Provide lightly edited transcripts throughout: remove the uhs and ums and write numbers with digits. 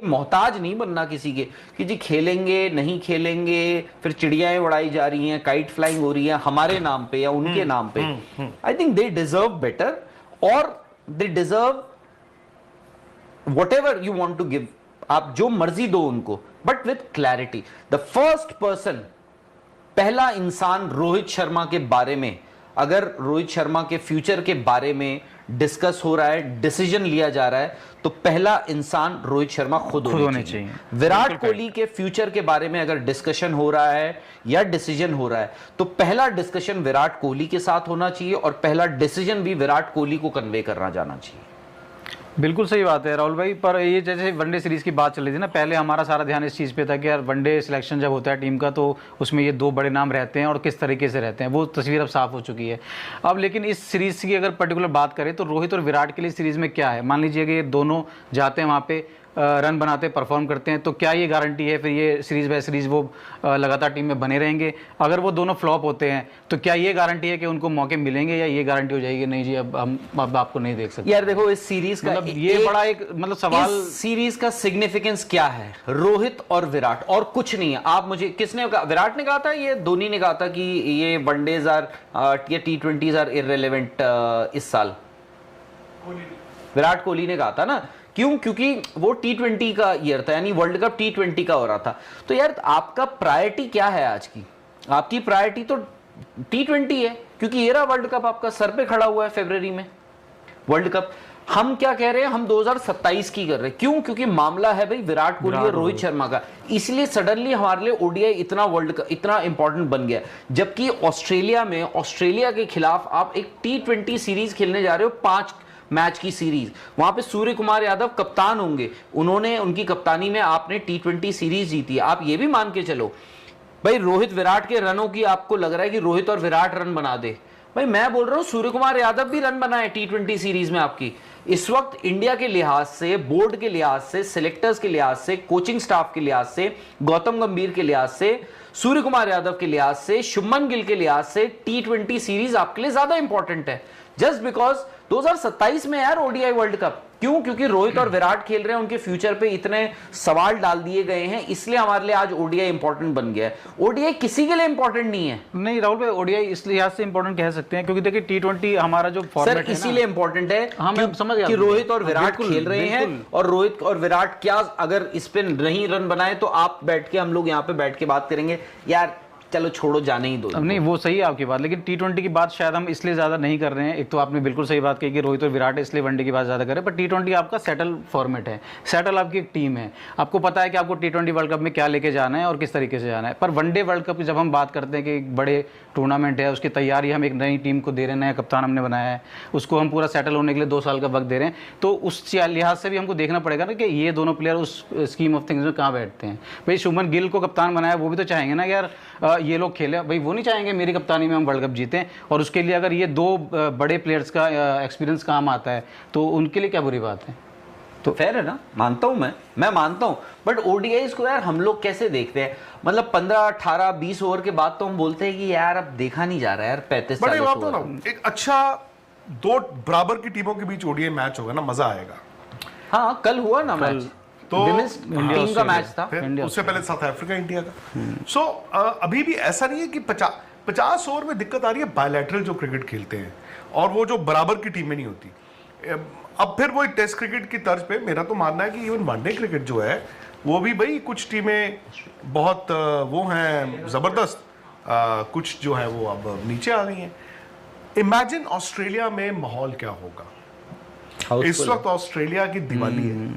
मोहताज नहीं बनना किसी के कि जी खेलेंगे नहीं खेलेंगे, फिर चिड़ियाएं उड़ाई जा रही हैं, काइट फ्लाइंग हो रही है हमारे नाम पे या उनके नाम पे। I think they deserve better, और they deserve whatever you want to give, आप जो मर्जी दो उनको, but with clarity. The first person, पहला इंसान रोहित शर्मा के बारे में, अगर रोहित शर्मा के फ्यूचर के बारे में डिस्कस हो रहा है, डिसीजन लिया जा रहा है, तो पहला इंसान रोहित शर्मा खुद होने चाहिए। विराट कोहली के फ्यूचर के बारे में अगर डिस्कशन हो रहा है या डिसीजन हो रहा है, तो पहला डिस्कशन विराट कोहली के साथ होना चाहिए और पहला डिसीजन भी विराट कोहली को कन्वे करना जाना चाहिए। बिल्कुल सही बात है राहुल भाई। पर ये जैसे वनडे सीरीज़ की बात चल रही थी ना, पहले हमारा सारा ध्यान इस चीज़ पे था कि यार वनडे सिलेक्शन जब होता है टीम का तो उसमें ये दो बड़े नाम रहते हैं और किस तरीके से रहते हैं, वो तस्वीर अब साफ हो चुकी है। अब लेकिन इस सीरीज़ की अगर पर्टिकुलर बात करें तो रोहित और विराट के लिए सीरीज़ में क्या है, मान लीजिए कि ये दोनों जाते हैं वहाँ पे, रन बनाते परफॉर्म करते हैं, तो क्या ये गारंटी है फिर ये सीरीज़ बाय सीरीज़ वो लगातार टीम में बने रहेंगे? अगर वो दोनों फ्लॉप होते हैं तो क्या ये गारंटी है कि उनको मौके मिलेंगे, या ये गारंटी हो जाएगी नहीं जी अब आपको नहीं देख सकते? यार देखो, इस सीरीज का ये बड़ा एक मतलब सवाल, इस सीरीज का सिग्निफिकेंस क्या है? रोहित और विराट, और कुछ नहीं है। आप मुझे किसने कहा? विराट ने कहा था, ये धोनी ने कहा था कि ये वनडेज आर या T20s आर इररिलेवेंट इस साल। विराट कोहली ने कहा था ना, क्यों? क्योंकि वो T20 का ईयर था, यानी वर्ल्ड कप T20 का हो रहा था। तो यार आपका प्रायोरिटी क्या है आज की? आपकी प्रायोरिटी तो T20 है, क्योंकि ये रहा वर्ल्ड कप आपका सर पे खड़ा हुआ है फरवरी में वर्ल्ड कप। हम क्या कह रहे हैं? हम 2027 की कर रहे हैं। क्यों? क्योंकि मामला है भाई विराट कोहली और रोहित शर्मा का, इसलिए सडनली हमारे लिए ओडीआई इतना वर्ल्ड कप इतना इंपॉर्टेंट बन गया। जबकि ऑस्ट्रेलिया में, ऑस्ट्रेलिया के खिलाफ आप एक T20 सीरीज खेलने जा रहे हो, 5 मैच की सीरीज। वहां पे सूर्य कुमार यादव कप्तान होंगे, उन्होंने, उनकी कप्तानी में आपने T20 सीरीज जीती है। आप ये भी मान के चलो भाई, रोहित विराट के रनों की आपको लग रहा है कि रोहित और विराट रन बना दे? भाई मैं बोल रहा हूं सूर्य कुमार यादव भी रन बनाए T20 सीरीज में आपकी। इस वक्त इंडिया के लिहाज से, बोर्ड के लिहाज से, सिलेक्टर्स के लिहाज से, कोचिंग स्टाफ के लिहाज से, गौतम गंभीर के लिहाज से, सूर्य कुमार यादव के लिहाज से, शुभमन गिल के लिहाज से T20 सीरीज आपके लिए ज्यादा इंपॉर्टेंट है। जस्ट बिकॉज 2027 में यार ओडीआई वर्ल्ड कप। क्यों? क्योंकि रोहित और विराट खेल रहे हैं, उनके फ्यूचर पे इतने सवाल डाल दिए गए हैं, इसलिए हमारे लिए आज ओडीआई इंपॉर्टेंट बन गया है। ओडीआई किसी के लिए इंपॉर्टेंट नहीं है। नहीं राहुल भाई, ओडीआई इस लिहाज से इंपॉर्टेंट कह सकते हैं क्योंकि देखिए T20 हमारा जो फॉर्मेट है इसीलिए इंपॉर्टेंट है हम समझ गए कि रोहित और विराट खेल रहे हैं, और रोहित और विराट क्या अगर इस पे नहीं रन बनाए तो आप बैठ के, हम लोग यहाँ पे बैठ के बात करेंगे यार चलो छोड़ो, जाने ही दो। नहीं वो सही है आपकी बात, लेकिन T20 की बात शायद हम इसलिए ज़्यादा नहीं कर रहे हैं। एक तो आपने बिल्कुल सही बात कही कि रोहित और विराट इसलिए वनडे की बात ज़्यादा करें, पर T20 आपका सेटल फॉर्मेट है, सेटल आपकी एक टीम है, आपको पता है कि आपको T20 वर्ल्ड कप में क्या लेके जाना है और किस तरीके से जाना है। पर वनडे वर्ल्ड कप की जब हम बात करते हैं कि एक बड़े टूर्नामेंट है, उसकी तैयारी हम एक नई टीम को दे रहे हैं, नया कप्तान हमने बनाया है, उसको हम पूरा सेटल होने के लिए 2 साल का वक्त दे रहे हैं, तो उस लिहाज से भी हमको देखना पड़ेगा ना कि ये दोनों प्लेयर उस स्कीम ऑफ थिंग्स में कहाँ बैठते हैं। भाई शुभमन गिल को कप्तान बनाया, वो भी तो चाहेंगे ना यार ये लोग खेले, भाई वो नहीं चाहेंगे मेरी कप्तानी में हम वर्ल्ड कप जीतें, और उसके लिए अगर ये 2 बड़े प्लेयर्स का एक्सपीरियंस काम आता है तो उनके लिए क्या बुरी बात है? तो फेयर है ना, मानता हूं मैं मानता हूं, बट ओडीआईज को यार हम लोग कैसे देखते हैं? मतलब 15, 18, 20 ओवर के बाद तो हम बोलते हैं कि यार अब देखा नहीं जा रहा है यार 35-40 ओवर। ना एक अच्छा 2 बराबर की टीमों के बीच ओडीआई मैच होगा ना, मजा आएगा। हाँ कल हुआ ना मैच, तो टीम का मैच था, उससे पहले साउथ अफ्रीका इंडिया का। सो अभी भी ऐसा नहीं है कि 50 ओवर में दिक्कत आ रही है बायलैटरल जो क्रिकेट खेलते हैं, और वो जो बराबर की टीमें नहीं होती। अब फिर वो टेस्ट क्रिकेट की तर्ज पे मेरा तो मानना है कि इवन वनडे क्रिकेट जो है वो भी भाई कुछ टीमें बहुत वो हैं जबरदस्त, कुछ जो है वो अब नीचे आ गई हैं। इमेजिन ऑस्ट्रेलिया में माहौल क्या होगा इस वक्त। ऑस्ट्रेलिया की दिवाली है,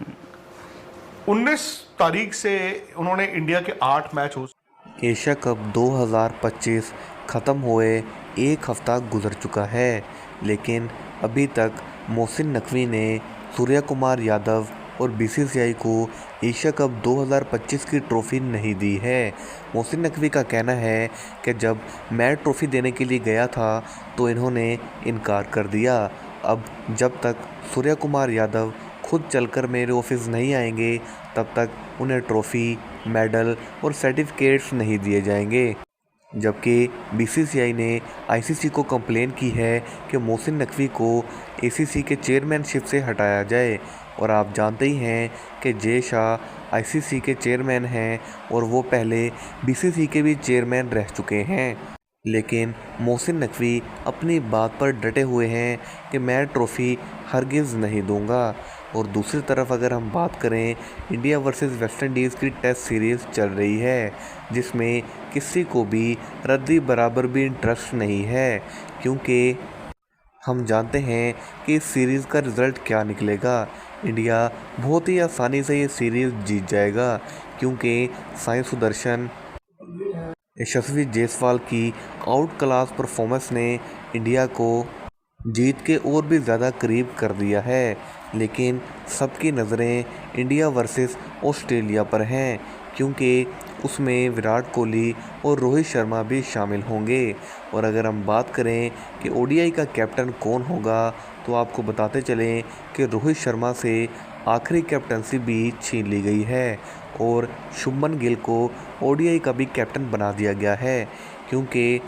19 तारीख से उन्होंने इंडिया के 8 मैच हो। एशिया कप 2025 ख़त्म हुए 1 हफ्ता गुजर चुका है, लेकिन अभी तक मोहसिन नकवी ने सूर्य कुमार यादव और बीसीसीआई को एशिया कप 2025 की ट्रॉफ़ी नहीं दी है। मोहसिन नकवी का कहना है कि जब मैं ट्रॉफ़ी देने के लिए गया था तो इन्होंने इनकार कर दिया। अब जब तक सूर्य कुमार यादव खुद चलकर मेरे ऑफिस नहीं आएंगे तब तक उन्हें ट्रॉफ़ी, मेडल और सर्टिफिकेट्स नहीं दिए जाएंगे। जबकि बीसीसीआई ने आईसीसी को कंप्लेन की है कि मोहसिन नकवी को एसीसी के चेयरमैनशिप से हटाया जाए। और आप जानते ही हैं कि जय शाह आईसीसी के चेयरमैन हैं और वो पहले बीसीसी के भी चेयरमैन रह चुके हैं। लेकिन मोहसिन नकवी अपनी बात पर डटे हुए हैं कि मैं ट्रॉफ़ी हरगिज़ नहीं दूंगा। और दूसरी तरफ अगर हम बात करें, इंडिया वर्सेस वेस्ट इंडीज़ की टेस्ट सीरीज़ चल रही है जिसमें किसी को भी रद्दी बराबर भी इंटरेस्ट नहीं है, क्योंकि हम जानते हैं कि इस सीरीज़ का रिज़ल्ट क्या निकलेगा। इंडिया बहुत ही आसानी से ये सीरीज़ जीत जाएगा, क्योंकि साई सुदर्शन, यशस्वी जायसवाल की आउट क्लास परफॉर्मेंस ने इंडिया को जीत के और भी ज़्यादा करीब कर दिया है। लेकिन सबकी नज़रें इंडिया वर्सेस ऑस्ट्रेलिया पर हैं, क्योंकि उसमें विराट कोहली और रोहित शर्मा भी शामिल होंगे। और अगर हम बात करें कि ओडीआई का कैप्टन कौन होगा, तो आपको बताते चलें कि रोहित शर्मा से आखिरी कैप्टनसी भी छीन ली गई है और शुभमन गिल को ओडीआई का भी कैप्टन बना दिया गया है, क्योंकि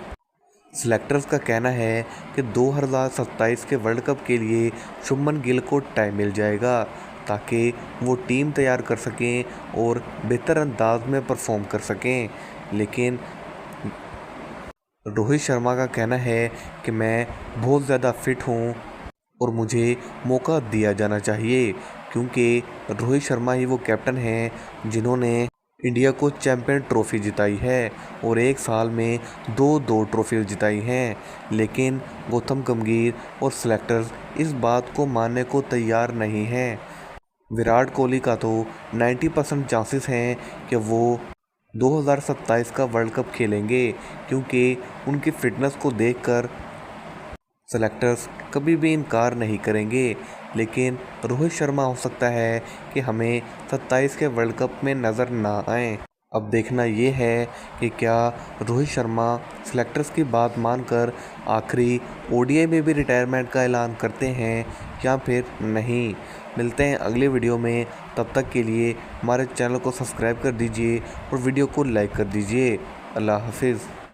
सिलेक्टर्स का कहना है कि 2027 के वर्ल्ड कप के लिए शुभमन गिल को टाइम मिल जाएगा ताकि वो टीम तैयार कर सकें और बेहतर अंदाज में परफॉर्म कर सकें। लेकिन रोहित शर्मा का कहना है कि मैं बहुत ज़्यादा फिट हूँ और मुझे मौका दिया जाना चाहिए, क्योंकि रोहित शर्मा ही वो कैप्टन हैं जिन्होंने इंडिया को चैंपियन ट्रॉफ़ी जिताई है और एक साल में दो ट्रॉफ़ी जिताई हैं। लेकिन गौतम गंभीर और सिलेक्टर्स इस बात को मानने को तैयार नहीं हैं। विराट कोहली का तो 90% चांसेस हैं कि वो 2027 का वर्ल्ड कप खेलेंगे, क्योंकि उनकी फ़िटनेस को देखकर सेलेक्टर्स कभी भी इनकार नहीं करेंगे। लेकिन रोहित शर्मा हो सकता है कि हमें 27 के वर्ल्ड कप में नज़र ना आए। अब देखना ये है कि क्या रोहित शर्मा सेलेक्टर्स की बात मानकर आखिरी ओडीआई में भी रिटायरमेंट का ऐलान करते हैं या फिर नहीं। मिलते हैं अगले वीडियो में, तब तक के लिए हमारे चैनल को सब्सक्राइब कर दीजिए और वीडियो को लाइक कर दीजिए। अल्लाह हाफिज़।